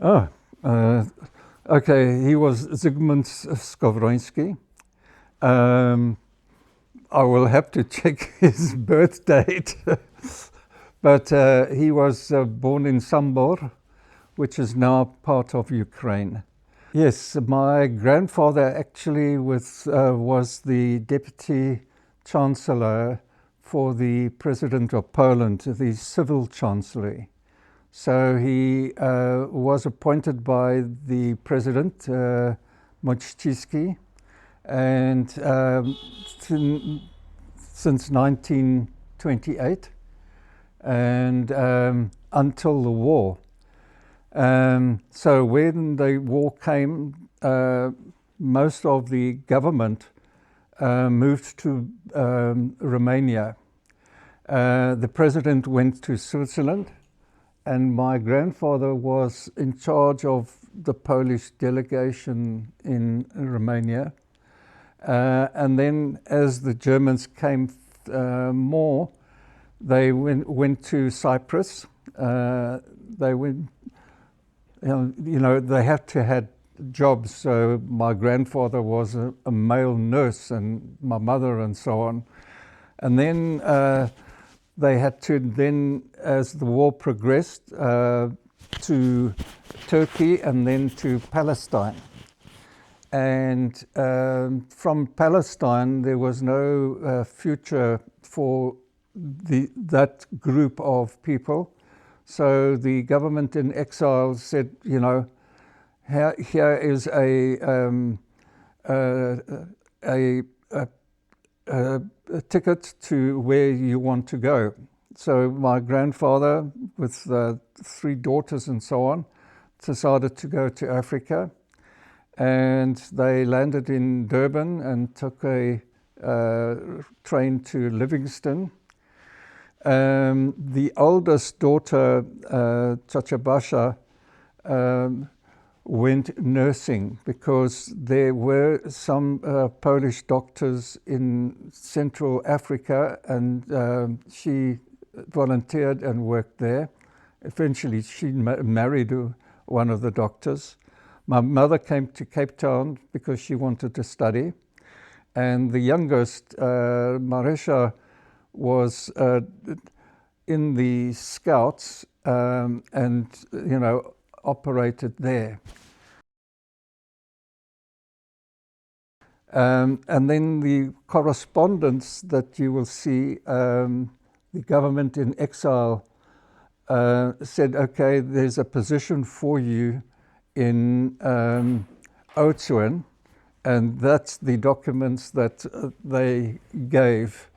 Oh, uh, okay. He was Zygmunt Skowroński. Um, I will have to check his birth date, but he was born in Sambor, which is now part of Ukraine. Yes, my grandfather actually was the deputy chancellor for the president of Poland, the civil chancellery. So he was appointed by the president, Mościcki, and since 1928 and until the war. So when the war came, most of the government moved to Romania. The president went to Switzerland, and my grandfather was in charge of the Polish delegation in Romania. And then as the Germans came more, they went to Cyprus. They went, they had to have jobs. So my grandfather was a male nurse, and my mother, and so on. And then they had to then, as the war progressed, to Turkey and then to Palestine. And from Palestine, there was no future for that group of people. So the government in exile said, here is a ticket to where you want to go. So my grandfather, with 3 daughters and so on, decided to go to Africa. And they landed in Durban and took a train to Livingston. The oldest daughter, Chachabasha, went nursing because there were some Polish doctors in Central Africa, and she volunteered and worked there. Eventually, she married one of the doctors. My mother came to Cape Town because she wanted to study. And the youngest, Marisha, was in the Scouts and, operated there. And then the correspondence that you will see, the government in exile said, okay, there's a position for you in Oudtshoorn, and that's the documents that they gave,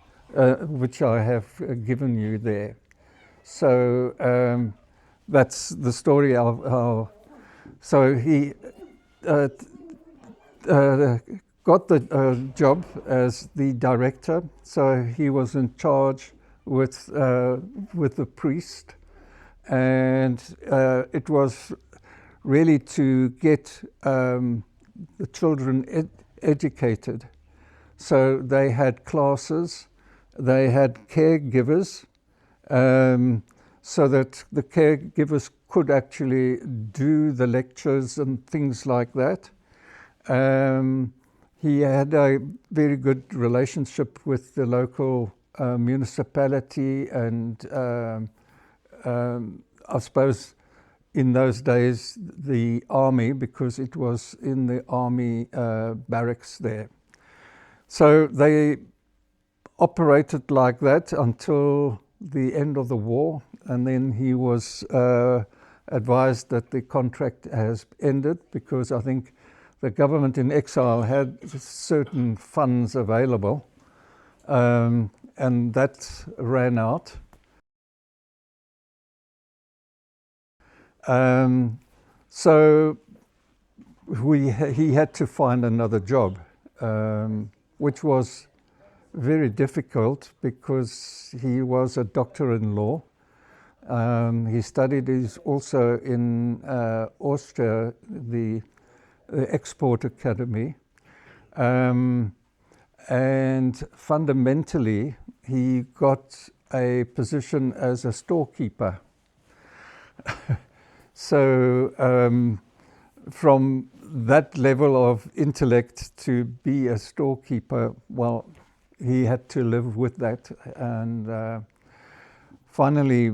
which I have given you there. So that's the story of how. So he got the job as the director. So he was in charge with the priest, and it was really to get the children educated. So they had classes, they had caregivers, so that the caregivers could actually do the lectures and things like that. He had a very good relationship with the local municipality, and I suppose in those days, the army, because it was in the army barracks there. So they operated like that until the end of the war, and then he was advised that the contract has ended because I think the government in exile had certain funds available, and that ran out. So he had to find another job, which was very difficult because he was a doctor-in-law. He studied also in Austria, the Export Academy. And fundamentally, he got a position as a storekeeper. So from that level of intellect to be a storekeeper, well, he had to live with that. And finally,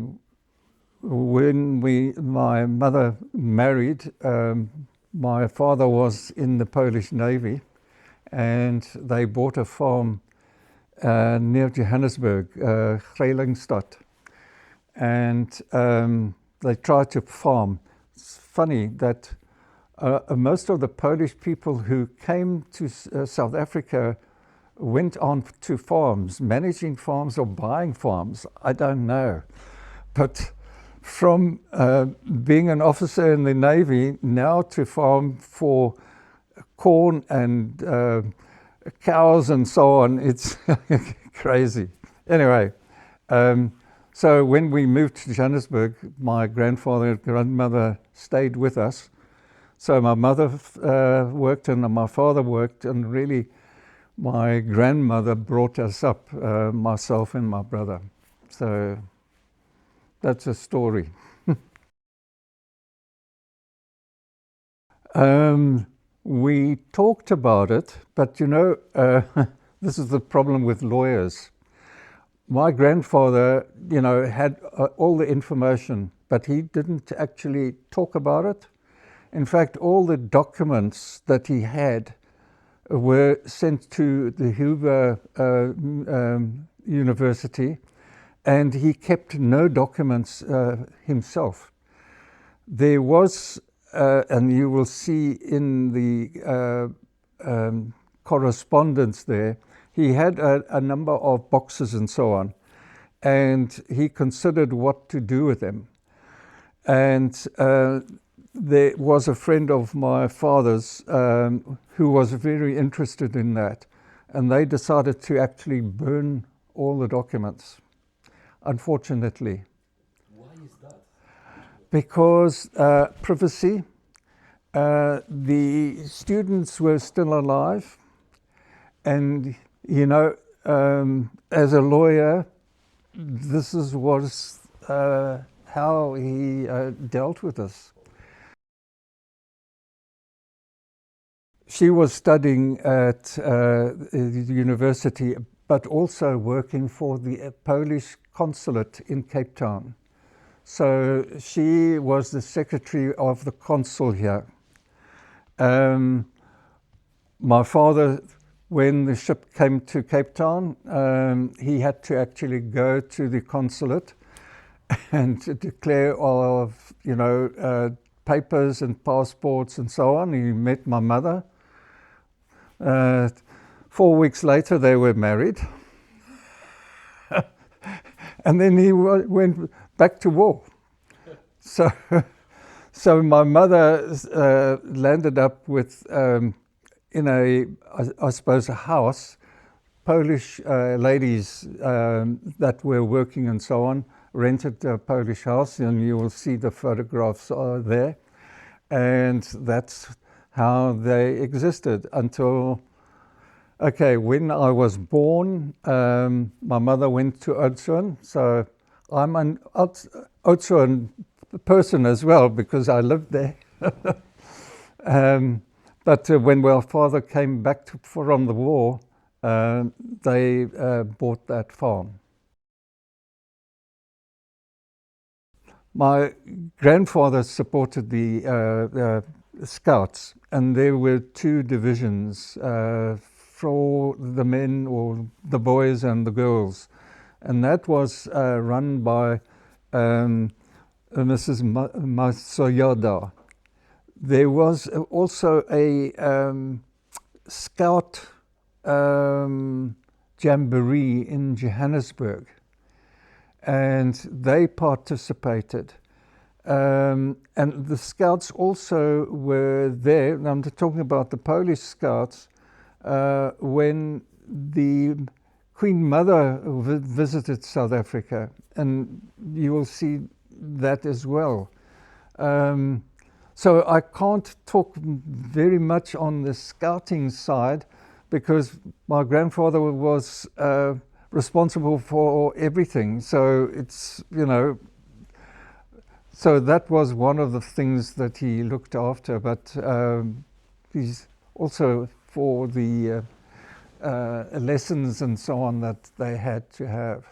when my mother married, my father was in the Polish Navy, and they bought a farm near Johannesburg, Grelingstad, and they tried to farm. It's funny that most of the Polish people who came to South Africa went on to farms, managing farms or buying farms, I don't know. But from being an officer in the Navy now to farm for corn and cows and so on, it's crazy. Anyway, so when we moved to Johannesburg, my grandfather and grandmother stayed with us. So my mother worked and my father worked, and really my grandmother brought us up, myself and my brother. So that's a story. We talked about it, but you know, this is the problem with lawyers. My grandfather, you know, had all the information, but he didn't actually talk about it. In fact, all the documents that he had were sent to the Hoover University, and he kept no documents himself. There was, and you will see in the correspondence there, he had a number of boxes and so on, and he considered what to do with them. And there was a friend of my father's who was very interested in that, and they decided to actually burn all the documents, unfortunately. Why is that? Because privacy. The students were still alive, and you know, as a lawyer, this was how he dealt with us. She was studying at the university, but also working for the Polish consulate in Cape Town. So she was the secretary of the consul here. My father, when the ship came to Cape Town, he had to actually go to the consulate and to declare all of, you know, papers and passports and so on. He met my mother. 4 weeks later, they were married. And then he went back to war. So my mother landed up with, in I suppose, a house. Polish ladies that were working and so on rented a Polish house, and you will see the photographs are there. And that's how they existed until, okay, when I was born, my mother went to Oudtshoorn. So I'm an Oudtshoorn person as well, because I lived there. But when my father came back from the war, they bought that farm. My grandfather supported the Scouts, and there were 2 divisions for the men, or the boys and the girls, and that was run by Mrs. Masoyoda. There was also a Scout jamboree in Johannesburg, and they participated. And the Scouts also were there, and I'm talking about the Polish Scouts, when the Queen Mother visited South Africa, and you will see that as well. So I can't talk very much on the scouting side, because my grandfather was responsible for everything. So it's, you know, so that was one of the things that he looked after, but he's also for the lessons and so on that they had to have.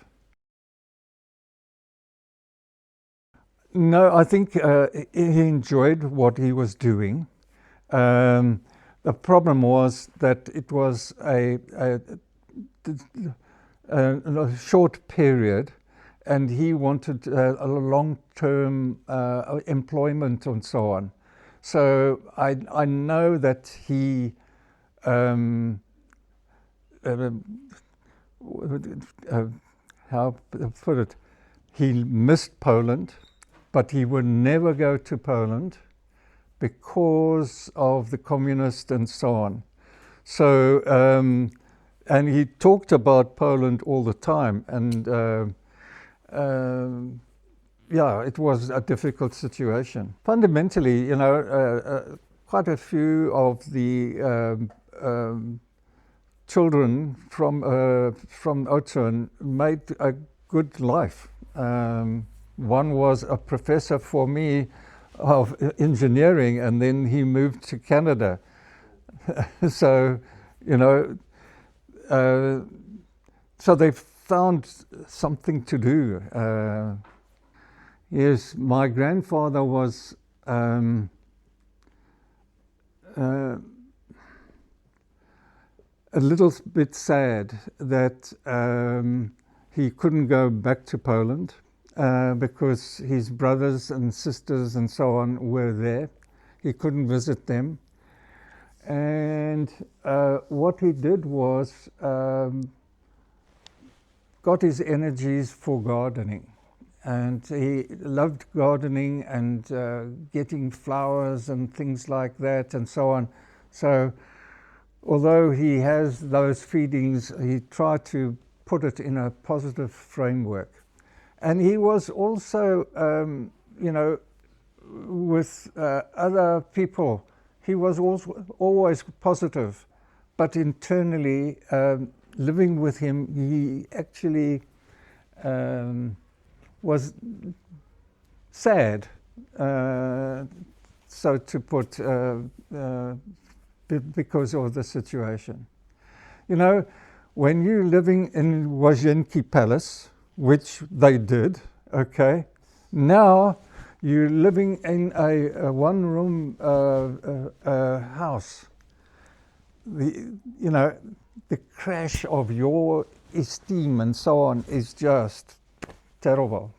No, I think he enjoyed what he was doing. The problem was that it was a short period, and he wanted a long-term employment and so on. So I know that he how to put it, he missed Poland, but he would never go to Poland because of the communists and so on. So, and he talked about Poland all the time, and yeah, it was a difficult situation. Fundamentally, you know, quite a few of the children from Oczach made a good life. One was a professor for me of engineering, and then he moved to Canada. So, you know, so they found something to do. Yes, my grandfather was a little bit sad that he couldn't go back to Poland because his brothers and sisters and so on were there. He couldn't visit them. And what he did was got his energies for gardening. And he loved gardening and getting flowers and things like that and so on. So although he has those feelings, he tried to put it in a positive framework. And he was also, you know, with other people, he was also always positive, but internally, living with him, he actually was sad, so to put, because of the situation. You know, when you're living in Łazienki Palace, which they did, okay, now you're living in a one-room house. You know, the crash of your esteem and so on is just terrible.